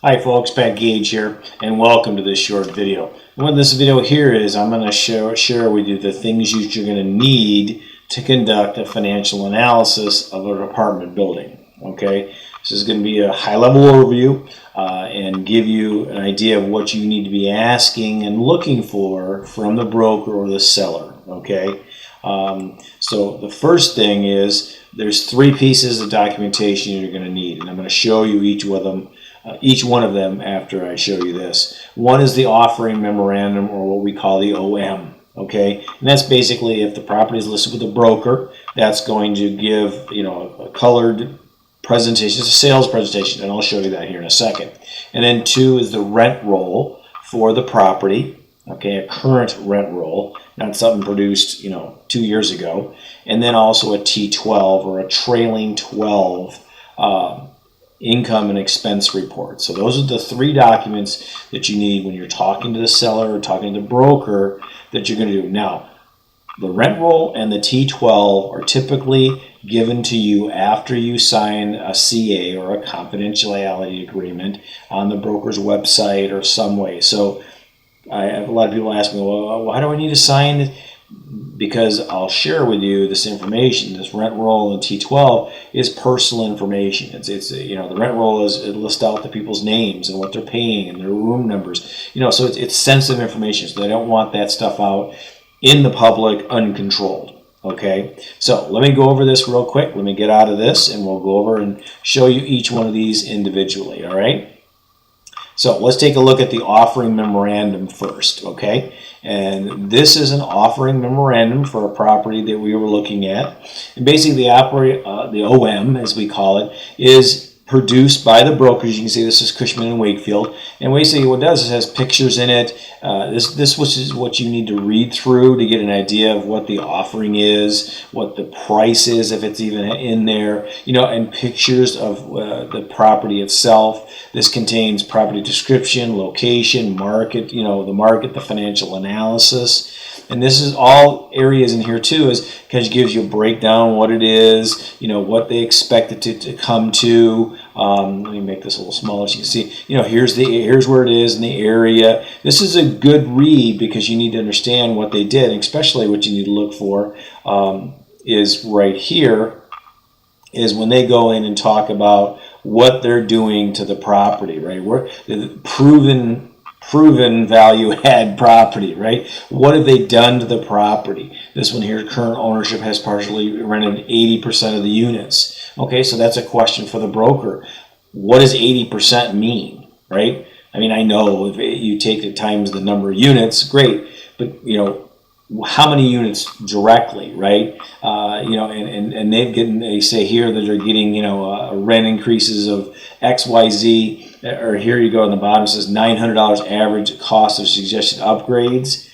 Hi folks, Pat Gage here, and welcome to this short video. And what this video here is, I'm going to share with you the things you're going to need to conduct a financial analysis of an apartment building. Okay, this is going to be a high-level overview and give you an idea of what you need to be asking and looking for from the broker or the seller. Okay, so the first thing is there's three pieces of documentation you're going to need, and I'm going to show you each one of them after I show you this. One is the offering memorandum, or what we call the OM. Okay, and that's basically if the property is listed with a broker, that's going to give a colored presentation, it's a sales presentation, and I'll show you that here in a second. And then two is the rent roll for the property. Okay, a current rent roll, not something produced 2 years ago. And then also a T12 or a trailing 12 income and expense report. So those are the three documents that you need when you're talking to the seller or talking to the broker that you're going to do. Now, the rent roll and the T12 are typically given to you after you sign a CA or a confidentiality agreement on the broker's website or some way. So I have a lot of people ask me, well, why do I need to sign it? Because I'll share with you this information. This rent roll and T12 is personal information. It's the rent roll it lists out the people's names and what they're paying and their room numbers. So it's sensitive information. So they don't want that stuff out in the public uncontrolled. Okay, so let me go over this real quick. Let me get out of this, and we'll go over and show you each one of these individually. All right. So let's take a look at the offering memorandum first, okay? And this is an offering memorandum for a property that we were looking at. And basically the OM, as we call it, is produced by the brokers. You can see this is Cushman and Wakefield. And basically what it does is it has pictures in it. This is what you need to read through to get an idea of what the offering is, what the price is, if it's even in there, and pictures of the property itself. This contains property description, location, market, the market, the financial analysis. And this is all areas in here too, is because it gives you a breakdown what it is, what they expect it to come to. Let me make this a little smaller so you can see, here's where it is in the area. This is a good read because you need to understand what they did, and especially what you need to look for is right here is when they go in and talk about what they're doing to the property, right? Where the proven value add property, right? What have they done to the property? This one here, current ownership has partially rented 80% of the units. Okay, so that's a question for the broker. What does 80% mean, right? I mean, I know if you take it times the number of units, great, but how many units directly, right? And they say here that they're getting, rent increases of XYZ. Or here you go on the bottom, it says $900 average cost of suggested upgrades.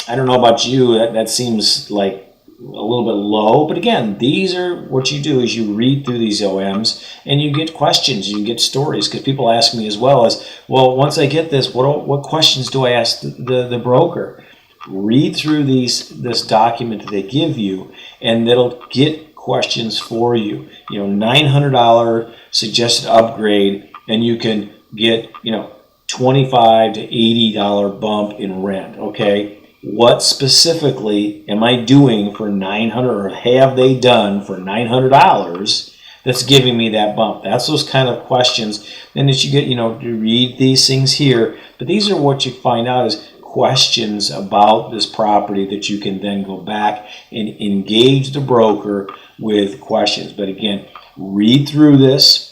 I don't know about you, that seems like a little bit low, but again, these are what you do is you read through these OMs and you get questions, you get stories, because people ask me as well as, well, once I get this, what questions do I ask the broker? Read through this document that they give you, and it'll get questions for you. $900 suggested upgrade, and you can get $25 to $80 bump in rent. Okay, what specifically am I doing for $900, or have they done for $900 that's giving me that bump? That's those kind of questions. And that you get, to read these things here, but these are what you find out is questions about this property that you can then go back and engage the broker with questions. But again, read through this.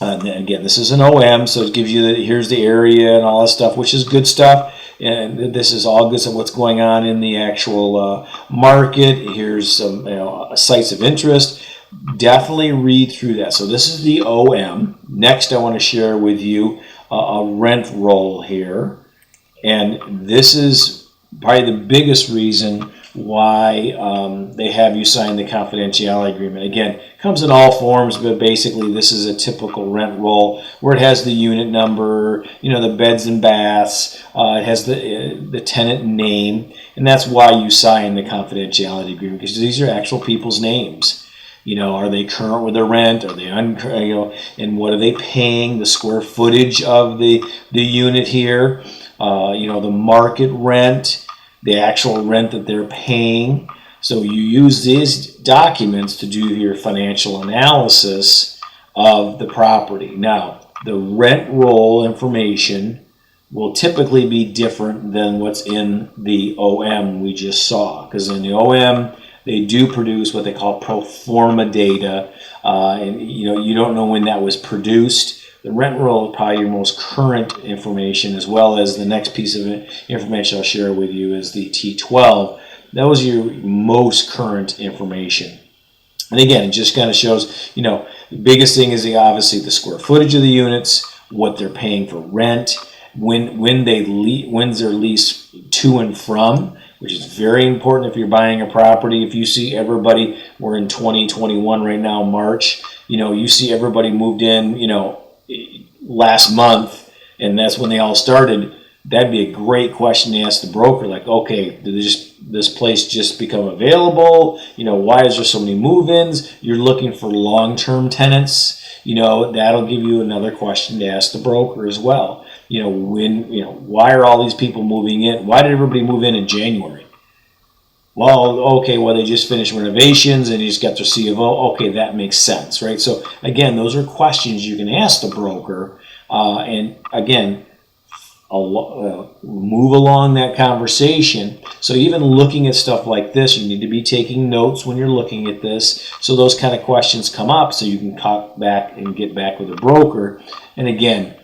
Again, this is an OM, so it gives you here's the area and all this stuff, which is good stuff. And this is all good stuff, what's going on in the actual market. Here's some sites of interest. Definitely read through that. So this is the OM. Next, I want to share with you a rent roll here. And this is probably the biggest reason why they have you sign the confidentiality agreement. Again, it comes in all forms, but basically this is a typical rent roll where it has the unit number, the beds and baths, it has the tenant name, and that's why you sign the confidentiality agreement, because these are actual people's names. You know, are they current with their rent? Are they uncurrent? You know, and what are they paying? The square footage of the unit here. You know, the market rent, the actual rent that they're paying. So you use these documents to do your financial analysis of the property. Now, the rent roll information will typically be different than what's in the OM we just saw, because in the OM they do produce what they call pro forma data, and you know, you don't know when that was produced. The rent roll is probably your most current information, as well as the next piece of information I'll share with you is the T12. That was your most current information. And again, it just kind of shows, you know, the biggest thing is obviously the square footage of the units, what they're paying for rent, when's their lease to and from, which is very important if you're buying a property. If you see everybody, we're in 2021 right now, March, you know, you see everybody moved in, you know, last month, and that's when they all started. That'd be a great question to ask the broker, like, okay, did this place just become available? You know, why is there so many move-ins? You're looking for long-term tenants. You know, that'll give you another question to ask the broker as well. You know, why are all these people moving in? Why did everybody move in January? Well, okay, well, they just finished renovations and they just got their C of O. Okay, that makes sense, right? So, again, those are questions you can ask the broker. And, again, move along that conversation. So even looking at stuff like this, you need to be taking notes when you're looking at this, so those kind of questions come up so you can talk back and get back with a broker. And again,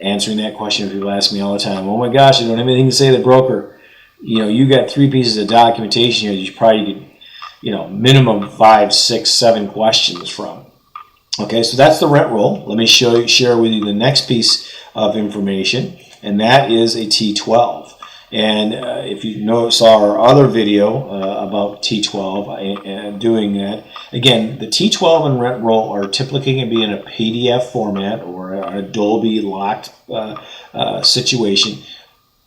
answering that question, people ask me all the time, oh my gosh, I don't have anything to say to the broker. You know, you got 3 pieces of documentation here you probably get, you know, minimum 5, 6, 7 questions from. Okay, so that's the rent roll. Let me share with you the next piece of information, and that is a T12. And if you saw our other video about T12 and doing that, again, the T12 and rent roll are typically going to be in a PDF format or a Dolby locked situation.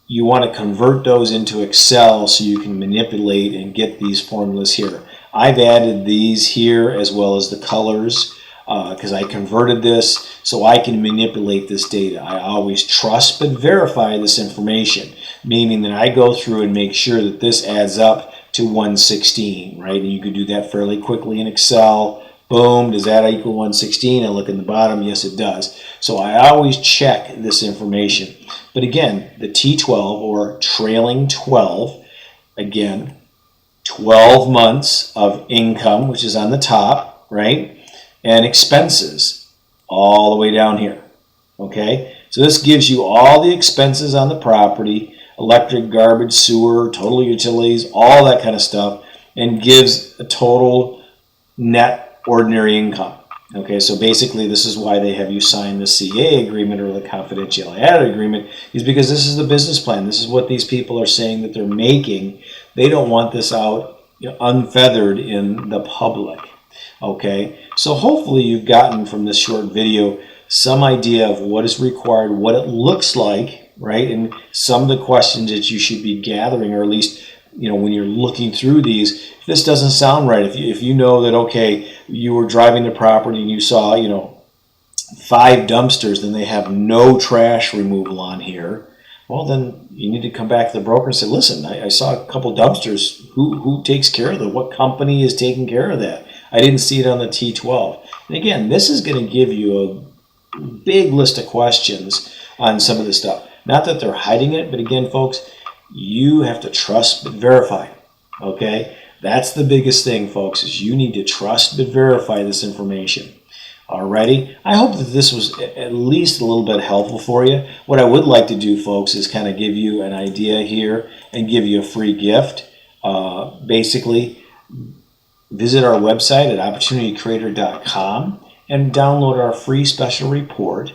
You want to convert those into Excel so you can manipulate and get these formulas here. I've added these here as well as the colors, because I converted this so I can manipulate this data. I always trust but verify this information, meaning that I go through and make sure that this adds up to 116, right? And you could do that fairly quickly in Excel. Boom, does that equal 116? I look in the bottom, yes it does. So I always check this information. But again, the T12 or trailing 12, again, 12 months of income, which is on the top, right? And expenses all the way down here, okay? So this gives you all the expenses on the property, electric, garbage, sewer, total utilities, all that kind of stuff, and gives a total net ordinary income. Okay, so basically this is why they have you sign the CA agreement or the confidentiality added agreement, is because this is the business plan. This is what these people are saying that they're making. They don't want this out, you know, unfeathered in the public. Okay, so hopefully you've gotten from this short video some idea of what is required, what it looks like, right? And some of the questions that you should be gathering, or at least, you know, when you're looking through these, if this doesn't sound right, if you know that, okay, you were driving the property and you saw, you know, 5 dumpsters and they have no trash removal on here, well, then you need to come back to the broker and say, listen, I saw a couple dumpsters. Who takes care of them? What company is taking care of that? I didn't see it on the T12. And again, this is going to give you a big list of questions on some of this stuff. Not that they're hiding it, but again, folks, you have to trust but verify. Okay? That's the biggest thing, folks, is you need to trust but verify this information. Alrighty? I hope that this was at least a little bit helpful for you. What I would like to do, folks, is kind of give you an idea here and give you a free gift. Basically, visit our website at opportunitycreator.com and download our free special report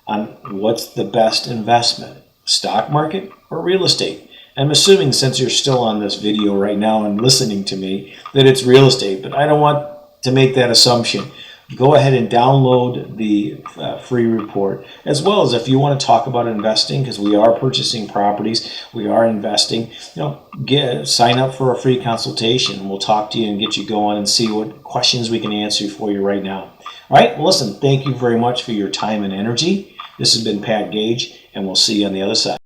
on what's the best investment, stock market or real estate. I'm assuming, since you're still on this video right now and listening to me, that it's real estate, but I don't want to make that assumption. go ahead and download the free report, as well as if you want to talk about investing, because we are purchasing properties, we are investing, sign up for a free consultation. We'll talk to you and get you going and see what questions we can answer for you right now. All right, well, listen, thank you very much for your time and energy. This has been Pat Gage, and we'll see you on the other side.